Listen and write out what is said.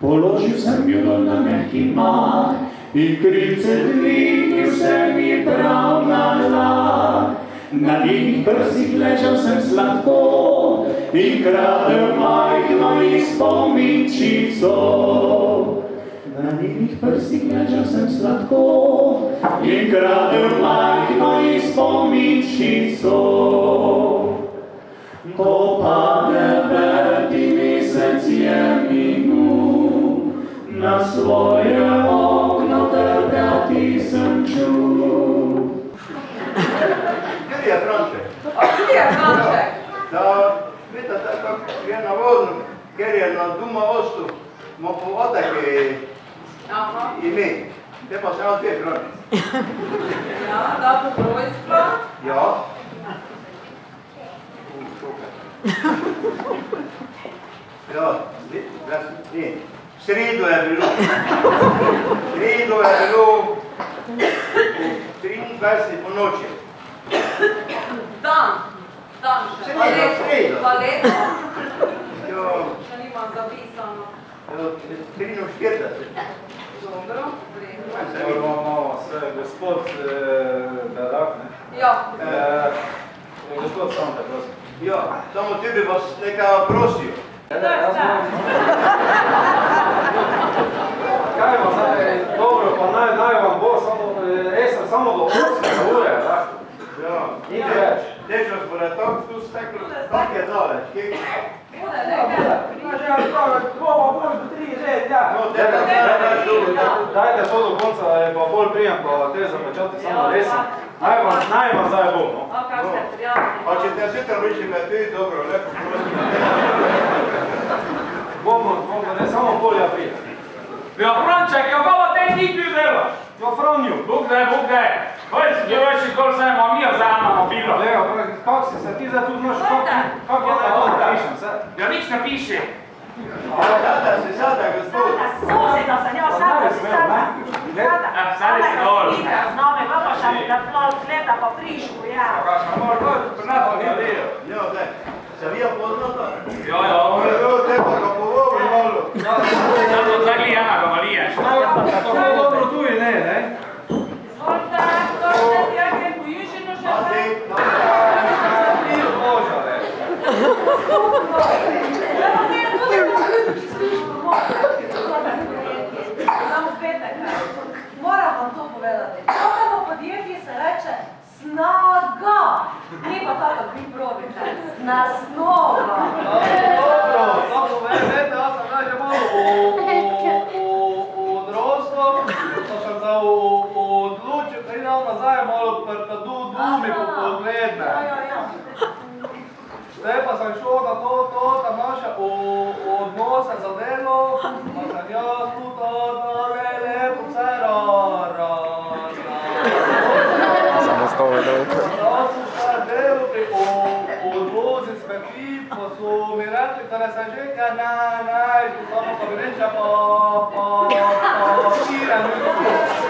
Položil sem jo dol na mehki mah in krilce dvignil se mi prav na dlak. Na njenih prsih ležal sem sladko in kradel majhno spominčico. Na njenih prsih ležal sem sladko in kradel majhno spominčico. Ko pa 9. mesec je minul, na svoje okno trgati sem čul. Kjer je Franček? Kjer je Franček? Da, vidite, kako je na vodnu, kjer je na Duma ostu, ima povodak ime. Te pa samo 2 Franček. Ja, datum rojstva. Ja. Ja, v sredo je bilo. V sredo je bilo 23. po noči. Dan še. Sredo. Pa leto. Jo, Še nimam zapisano. 43. Dobro, Zdaj imamo se gospod Bedak, ne? Ja. Gospod Sante, prosim. Ja, samo ti bi vas nekaj prosil. To je vse. Kaj vam zdaj, dobro, pa naj vam bo, samo do 8 ure, da? Ja, Ni več. Težko bo da tako tu steklo, tako je daleč. Bude nekaj. Dajte to do konca, pa bolj prijem, pa te zapečati samo resen. Naj vam zdaj bo, no. A kak ste prijavljeni? Pa če te zjutraj reči, da je tudi dobro, lepo prosim. Bomo ne samo polja prijem. Ja, Franček, ja, kako te ti bil delaš? Ja, Franju. Bog daj. Kaj si ti reči, kol se ima mi vzamemo bilo? Lega, kak si se ti zdaj tu znaš, kak je naj to napišem, se? Ja, nič ne piši. Sada, gospod. Suseda sam, ja, sada si sada. Sada si dol. Znome, kako še mi da plod leta po frišku, ja. Kaj smo mora biti, prnako ne delo. Ja, daj. Se vi poznata? Ja. Evo, te pa ga povobi malo. Samo zdaj Lijana ga maliješ. Tako dobro tu i ne, ne? Izvolite, to ste ti jakem pojužinu še A ti? Ti moža, ne? Evo ti je tudi samo petek. Moram vam to povedati. Ovo podjetje se reče Snaga. Ni pa tako, vi probite. Nasnova. Dobro, vedete, ja sam nađe malo u odrostom, pa sam za odlučio, da idem nazaj malo da dumi pogledne. Te pa sam šel da to tam naše odnose za delo, pa sam jaz tu lepo vse Samostovo delo. Prav sem vse delo pri odvozi smeti, pa so mi rekli, da ne sem že kaj naj, samo pa bi reče pa 4 minuti.